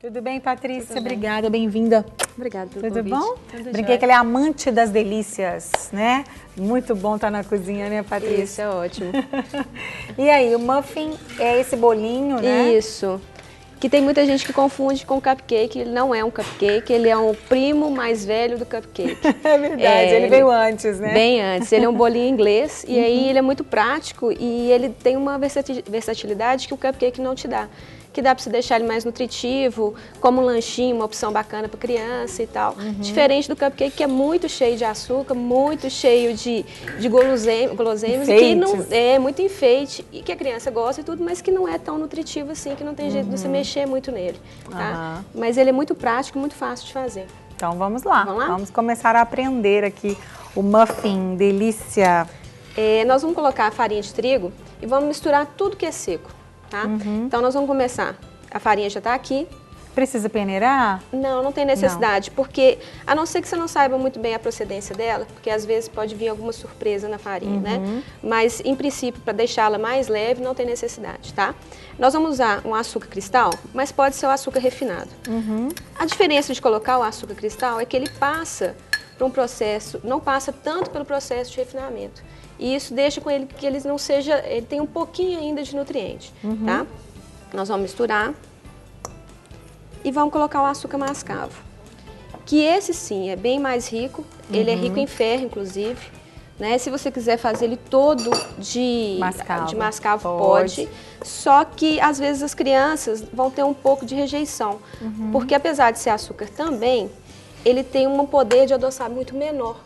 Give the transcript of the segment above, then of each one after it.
Tudo bem, Patrícia? Obrigada, bem-vinda. Obrigada pelo convite. Tudo bom? Brinquei que ela é amante das delícias, né? Muito bom estar na cozinha, né, Patrícia? Isso, é ótimo. E aí, o muffin é esse bolinho, né? Isso. Que tem muita gente que confunde com cupcake. Ele não é um cupcake, ele é um primo mais velho do cupcake. É verdade, ele veio antes, né? Bem antes. Ele é um bolinho inglês e aí ele é muito prático e ele tem uma versatilidade que o cupcake não te dá. Que dá para você deixar ele mais nutritivo, como um lanchinho, uma opção bacana para criança e tal. Diferente do cupcake, que é muito cheio de açúcar, muito cheio de guloseimas, que não é muito enfeite, e que a criança gosta e tudo, mas que não é tão nutritivo assim, que não tem jeito de você mexer muito nele. Tá? Mas ele é muito prático, muito fácil de fazer. Então vamos lá. Vamos lá? Vamos começar a aprender aqui o muffin, delícia. Nós vamos colocar a farinha de trigo e vamos misturar tudo que é seco. Tá? Então nós vamos começar. A farinha já está aqui. Precisa peneirar? Não, não tem necessidade, porque a não ser que você não saiba muito bem a procedência dela, porque às vezes pode vir alguma surpresa na farinha, né? Mas em princípio, para deixá-la mais leve, não tem necessidade, tá? Nós vamos usar um açúcar cristal, mas pode ser o açúcar refinado. A diferença de colocar o açúcar cristal é que ele passa para um processo, não passa tanto pelo processo de refinamento. E isso deixa com ele que ele não seja, ele tem um pouquinho ainda de nutriente, tá? Nós vamos misturar e vamos colocar o açúcar mascavo. Que esse sim é bem mais rico, ele é rico em ferro, inclusive. Né? Se você quiser fazer ele todo de mascavo, pode. Só que às vezes as crianças vão ter um pouco de rejeição. Porque apesar de ser açúcar também, ele tem um poder de adoçar muito menor.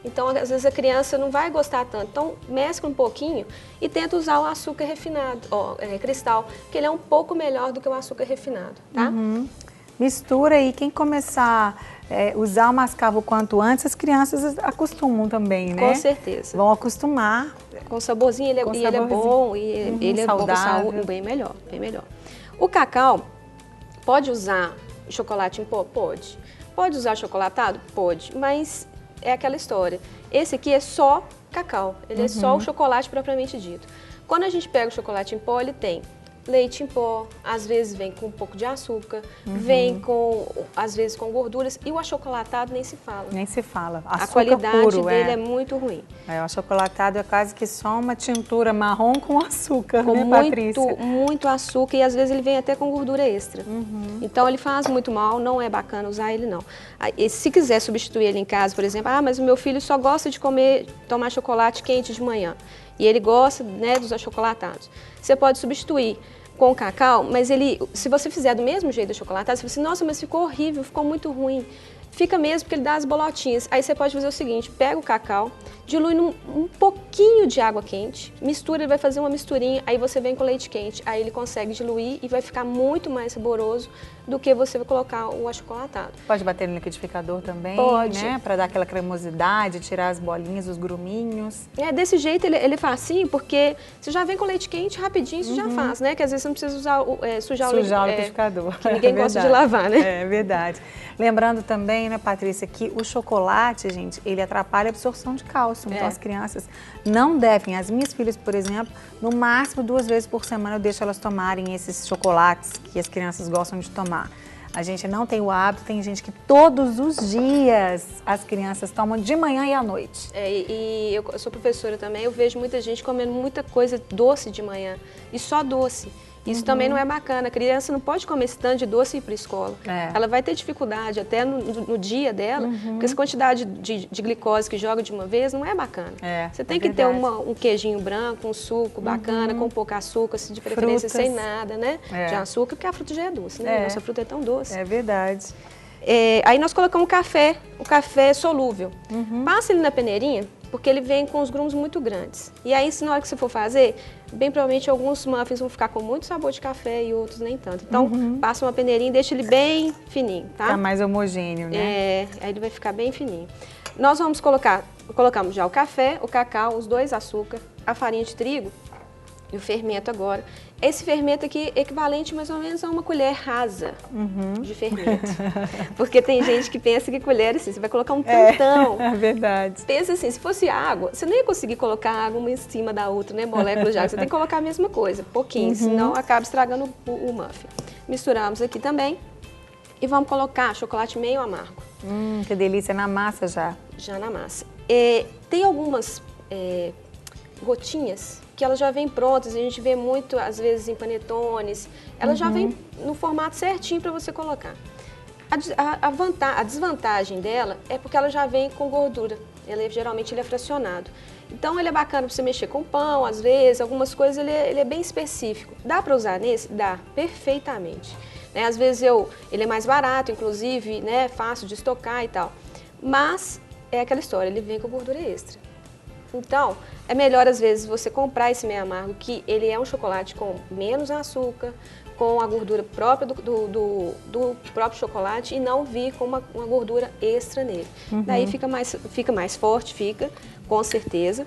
Então, às vezes a criança não vai gostar tanto. Então, mescla um pouquinho e tenta usar o açúcar refinado, cristal, que ele é um pouco melhor do que o açúcar refinado, tá? Mistura e quem começar a usar o mascavo quanto antes, as crianças acostumam também, né? Com certeza. Vão acostumar. Com saborzinho, ele é bom, e ele é bom com saúde, bem melhor, bem melhor. O cacau, pode usar chocolate em pó? Pode. Pode usar chocolatado? Pode, mas é aquela história. Esse aqui é só cacau, ele é só o chocolate propriamente dito. Quando a gente pega o chocolate em pó, ele tem leite em pó, às vezes vem com um pouco de açúcar, vem com, às vezes com gorduras, e o achocolatado nem se fala. Nem se fala. Açúcar a qualidade puro, dele é muito ruim. O achocolatado é quase que só uma tintura marrom com açúcar, com né, Patrícia? Muito açúcar, e às vezes ele vem até com gordura extra. Então ele faz muito mal, não é bacana usar ele não. E se quiser substituir ele em casa, por exemplo, mas o meu filho só gosta de tomar chocolate quente de manhã. E ele gosta, né, dos achocolatados. Você pode substituir com o cacau, mas se você fizer do mesmo jeito do chocolatado, você fala assim, nossa, mas ficou horrível, ficou muito ruim. Fica mesmo porque ele dá as bolotinhas. Aí você pode fazer o seguinte, pega o cacau, dilui um pouquinho de água quente, mistura, ele vai fazer uma misturinha, aí você vem com leite quente. Aí ele consegue diluir e vai ficar muito mais saboroso do que você vai colocar o achocolatado. Pode bater no liquidificador também, pode, né? Para dar aquela cremosidade, tirar as bolinhas, os gruminhos. Desse jeito ele é facinho, porque você já vem com leite quente rapidinho, isso já faz, né? Que às vezes você não precisa sujar o liquidificador. Que ninguém gosta de lavar, né? É verdade. Lembrando também, né, Patrícia, que o chocolate, gente, ele atrapalha a absorção de cálcio. Então as crianças não devem, as minhas filhas, por exemplo, no máximo 2 vezes por semana eu deixo elas tomarem esses chocolates que as crianças gostam de tomar. A gente não tem o hábito, tem gente que todos os dias as crianças tomam de manhã e à noite. E eu sou professora também, eu vejo muita gente comendo muita coisa doce de manhã, e só doce. Isso também não é bacana. A criança não pode comer esse tanto de doce e ir para a escola. Ela vai ter dificuldade até no dia dela, porque essa quantidade de glicose que joga de uma vez não é bacana. Você tem que ter um queijinho branco, um suco bacana, com pouco açúcar, de preferência sem nada, né? De açúcar, porque a fruta já é doce, né? Nossa fruta é tão doce. É verdade. Aí nós colocamos o café solúvel. Passa ele na peneirinha, porque ele vem com os grumos muito grandes. E aí, na hora que você for fazer, bem provavelmente alguns muffins vão ficar com muito sabor de café e outros nem tanto. Então, passa uma peneirinha e deixa ele bem fininho, tá? Fica mais homogêneo, né? Aí ele vai ficar bem fininho. Nós vamos colocamos já o café, o cacau, os 2 açúcar, a farinha de trigo e o fermento agora. Esse fermento aqui é equivalente mais ou menos a uma colher rasa de fermento. Porque tem gente que pensa que colher, assim, você vai colocar um tantão. É verdade. Pensa assim, se fosse água, você não ia conseguir colocar água uma em cima da outra, né? Molécula de água. Você tem que colocar a mesma coisa, pouquinho, senão acaba estragando o muffin. Misturamos aqui também. E vamos colocar chocolate meio amargo. Que delícia, na massa já. Já na massa. Tem algumas gotinhas que elas já vêm prontas, a gente vê muito, às vezes, em panetones. Elas já vêm no formato certinho para você colocar. A desvantagem dela é porque ela já vem com gordura. Geralmente ele é fracionado. Então ele é bacana para você mexer com pão, às vezes, algumas coisas ele é bem específico. Dá para usar nesse? Dá, perfeitamente. Né? Às vezes ele é mais barato, inclusive, né? Fácil de estocar e tal. Mas é aquela história, ele vem com gordura extra. Então, é melhor às vezes você comprar esse meio amargo, que ele é um chocolate com menos açúcar, com a gordura própria do próprio chocolate e não vir com uma gordura extra nele. Daí fica mais forte, com certeza.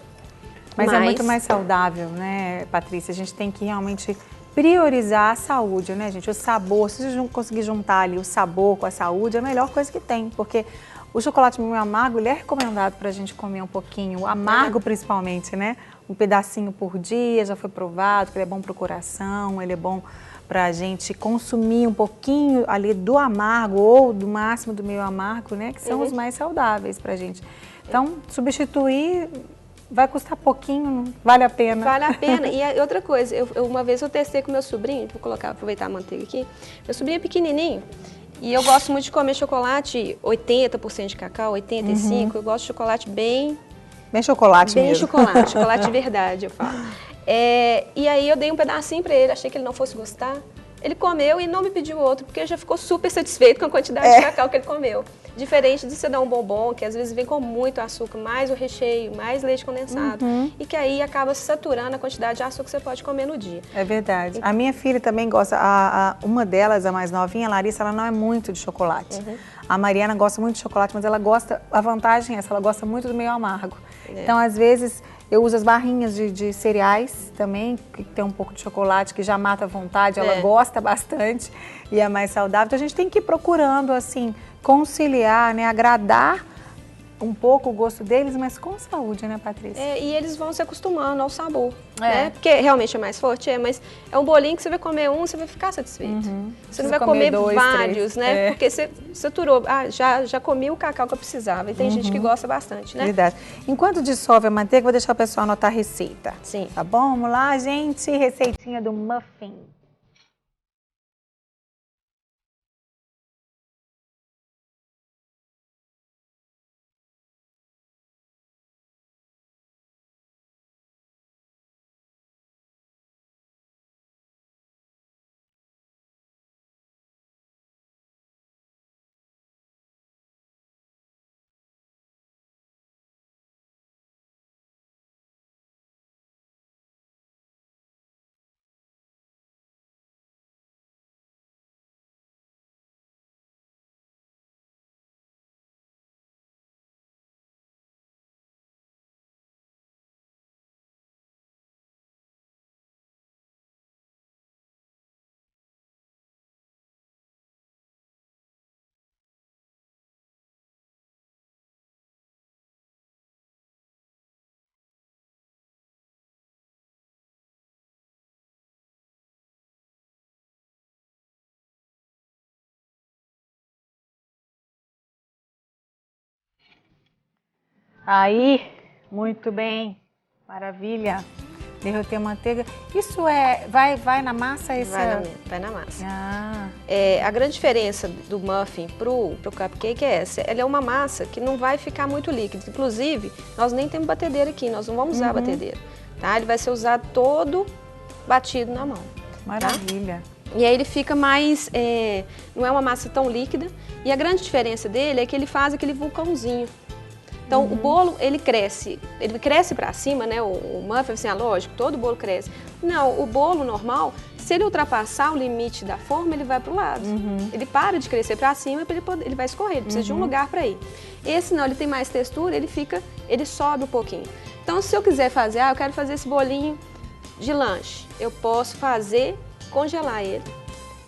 Mas é muito mais saudável, né, Patrícia? A gente tem que realmente priorizar a saúde, né, gente? O sabor, se você conseguir juntar ali o sabor com a saúde, é a melhor coisa que tem, porque o chocolate meio amargo, ele é recomendado para a gente comer um pouquinho, amargo principalmente, né? Um pedacinho por dia, já foi provado que ele é bom para o coração, ele é bom para a gente consumir um pouquinho ali do amargo ou do máximo do meio amargo, né? Que são os mais saudáveis para a gente. Então, substituir vai custar pouquinho, vale a pena. Vale a pena. E outra coisa, uma vez eu testei com meu sobrinho, vou aproveitar a manteiga aqui. Meu sobrinho é pequenininho. E eu gosto muito de comer chocolate 80% de cacau, 85%. Eu gosto de chocolate bem chocolate bem mesmo. chocolate de verdade, eu falo. E aí eu dei um pedacinho para ele, achei que ele não fosse gostar. Ele comeu e não me pediu outro, porque já ficou super satisfeito com a quantidade de cacau que ele comeu. Diferente de você dar um bombom, que às vezes vem com muito açúcar, mais o recheio, mais leite condensado, e que aí acaba saturando a quantidade de açúcar que você pode comer no dia. É verdade. A minha filha também gosta, uma delas, a mais novinha, a Larissa, ela não é muito de chocolate. A Mariana gosta muito de chocolate, mas ela gosta, a vantagem é essa, ela gosta muito do meio amargo. Então, às vezes, eu uso as barrinhas de cereais também, que tem um pouco de chocolate, que já mata a vontade, ela gosta bastante e é mais saudável. Então, a gente tem que ir procurando, assim, conciliar, né, agradar um pouco o gosto deles, mas com saúde, né, Patrícia? E eles vão se acostumando ao sabor, né? Porque realmente é mais forte, mas é um bolinho que você vai comer você vai ficar satisfeito. Você não vai comer dois, vários, 3. né? Porque você saturou, já comi o cacau que eu precisava. E tem gente que gosta bastante, né? Verdade. Enquanto dissolve a manteiga, vou deixar o pessoal anotar a receita. Sim. Tá bom? Vamos lá, gente. Receitinha do muffin. Aí, muito bem, maravilha. Derreteu a manteiga. Isso vai na massa? Vai na massa. Ah. A grande diferença do muffin pro cupcake é essa. Ela é uma massa que não vai ficar muito líquida. Inclusive, nós nem temos batedeira aqui, nós não vamos usar a batedeira. Tá? Ele vai ser usado todo batido na mão. Maravilha. Tá? E aí ele fica mais, não é uma massa tão líquida. E a grande diferença dele é que ele faz aquele vulcãozinho. Então, o bolo, ele cresce para cima, né? O muffin, assim, lógico, todo bolo cresce. Não, o bolo normal, se ele ultrapassar o limite da forma, ele vai para o lado. Ele para de crescer para cima e ele vai escorrer, ele precisa de um lugar para ir. Esse não, ele tem mais textura, ele sobe um pouquinho. Então, se eu quiser fazer, eu quero fazer esse bolinho de lanche, eu posso congelar ele.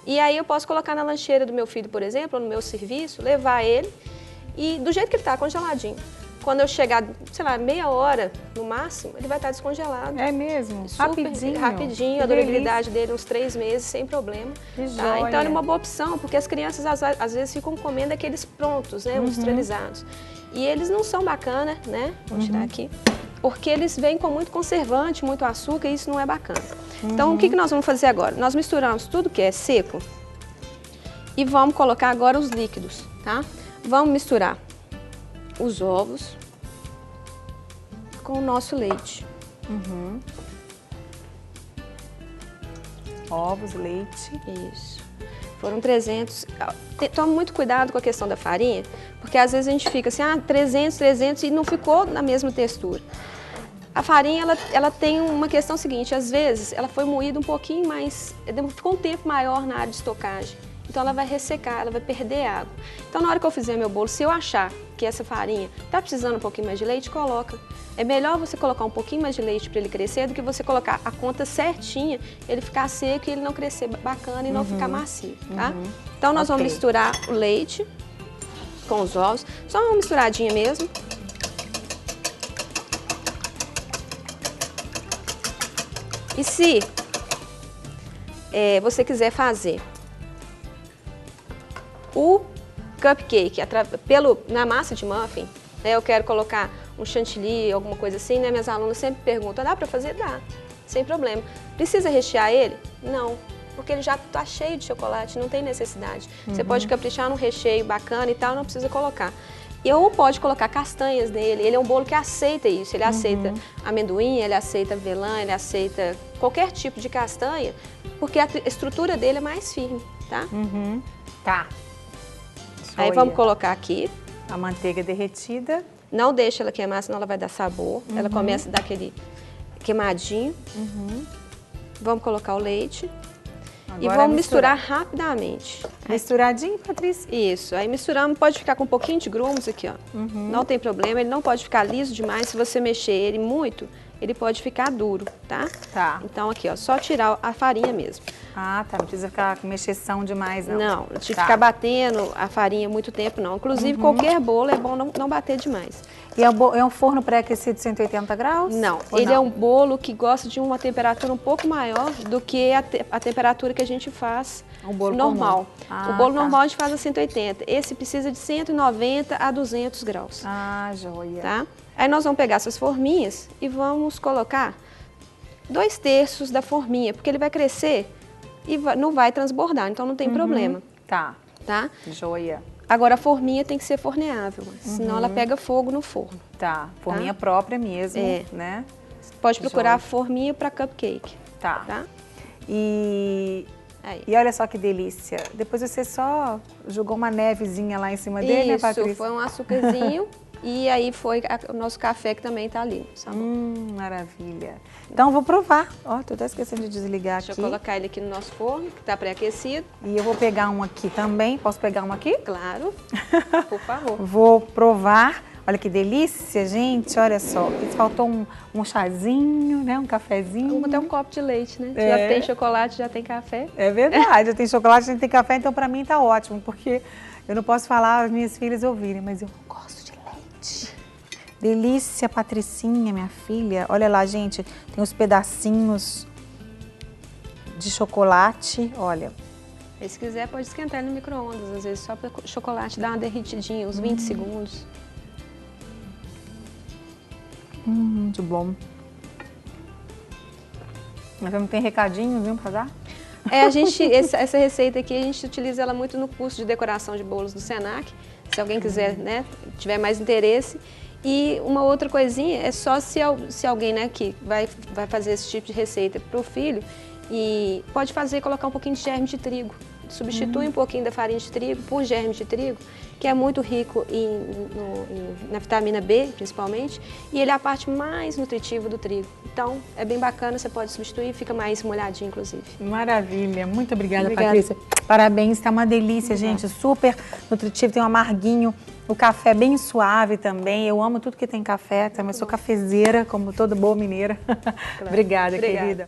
E aí eu posso colocar na lancheira do meu filho, por exemplo, ou no meu serviço, levar ele e do jeito que ele está, congeladinho. Quando eu chegar, sei lá, meia hora no máximo, ele vai estar descongelado. É mesmo? Super Rapidinho. Rapidinho, a durabilidade dele uns 3 meses, sem problema. Que tá? joia. Então é uma boa opção, porque as crianças às vezes ficam comendo aqueles prontos, né, industrializados. E eles não são bacanas, né? Vou tirar aqui. Porque eles vêm com muito conservante, muito açúcar, e isso não é bacana. Então, o que nós vamos fazer agora? Nós misturamos tudo que é seco e vamos colocar agora os líquidos, tá? Vamos misturar os ovos com o nosso leite. Ovos, leite. Isso. Foram 300. Toma muito cuidado com a questão da farinha, porque às vezes a gente fica assim, 300 e não ficou na mesma textura. A farinha, ela tem uma questão seguinte, às vezes ela foi moída um pouquinho mais, ficou um tempo maior na área de estocagem. Então ela vai ressecar, ela vai perder água. Então na hora que eu fizer meu bolo, se eu achar que essa farinha está precisando um pouquinho mais de leite, coloca. É melhor você colocar um pouquinho mais de leite para ele crescer do que você colocar a conta certinha, ele ficar seco e ele não crescer bacana e não ficar macio, tá? Então nós vamos misturar o leite com os ovos, só uma misturadinha mesmo. E se você quiser fazer o cupcake na massa de muffin, né, eu quero colocar um chantilly, alguma coisa assim, né? Minhas alunas sempre perguntam, dá para fazer? Dá, sem problema. Precisa rechear ele? Não, porque ele já está cheio de chocolate, não tem necessidade. Você pode caprichar num recheio bacana e tal, não precisa colocar. Ou pode colocar castanhas nele, ele é um bolo que aceita isso, ele aceita amendoim, ele aceita avelã, ele aceita qualquer tipo de castanha, porque a estrutura dele é mais firme, tá? Tá. Aí vamos colocar aqui. A manteiga derretida. Não deixa ela queimar, senão ela vai dar sabor. Ela começa a dar aquele queimadinho. Vamos colocar o leite. Agora e vamos misturar rapidamente. Misturadinho, Patrícia? Isso. Aí misturamos, pode ficar com um pouquinho de grumos aqui, ó. Não tem problema, ele não pode ficar liso demais. Se você mexer ele muito, ele pode ficar duro, tá? Tá. Então aqui, ó, só tirar a farinha mesmo. Ah, tá. Não precisa ficar com mexeção demais, não. Não, de ficar batendo a farinha muito tempo, não. Inclusive, qualquer bolo é bom não bater demais. E é um forno pré-aquecido de 180 graus? Não, ele é um bolo que gosta de uma temperatura um pouco maior do que a temperatura que a gente faz normal. O bolo normal a gente faz a 180. Esse precisa de 190 a 200 graus. Ah, joia. Tá? Aí nós vamos pegar essas forminhas e vamos colocar 2/3 da forminha, porque ele vai crescer e não vai transbordar, então não tem problema. Tá. Tá? Joia. Agora a forminha tem que ser forneável, senão ela pega fogo no forno. Tá. Forminha própria mesmo, né? Pode procurar a forminha para cupcake. Tá. E olha só que delícia. Depois você só jogou uma nevezinha lá em cima dele, né, Patrícia? Isso, foi um açúcarzinho. E aí foi o nosso café que também tá ali. Maravilha. Então, vou provar. Ó, tô até esquecendo de desligar aqui. Deixa eu colocar ele aqui no nosso forno, que tá pré-aquecido. E eu vou pegar um aqui também. Posso pegar um aqui? Claro, por favor. Vou provar. Olha que delícia, gente. Olha só. Faltou um chazinho, né? Um cafezinho. Até um copo de leite, né? Já tem chocolate, já tem café. É verdade. Já tem chocolate, já tem café. Então, pra mim, tá ótimo. Porque eu não posso falar as minhas filhas ouvirem, mas eu não gosto. Delícia, Patricinha, minha filha. Olha lá, gente, tem uns pedacinhos de chocolate, olha. E se quiser, pode esquentar no micro-ondas, às vezes só para o chocolate dar uma derretidinha, uns 20 segundos. Muito bom. Mas não tem recadinho, viu, para dar? Essa receita aqui, a gente utiliza ela muito no curso de decoração de bolos do Senac. Se alguém quiser, né, tiver mais interesse. E uma outra coisinha é só se alguém, né, que vai fazer esse tipo de receita para o filho, e pode colocar um pouquinho de germe de trigo. Substitui um pouquinho da farinha de trigo por germe de trigo, que é muito rico na vitamina B, principalmente, e ele é a parte mais nutritiva do trigo. Então, é bem bacana, você pode substituir, fica mais molhadinho, inclusive. Maravilha, muito obrigada, Patrícia. Parabéns, está uma delícia, gente, super nutritivo, tem um amarguinho, o café bem suave também. Eu amo tudo que tem café, também sou cafezeira, como toda boa mineira. Claro. Obrigada, querida.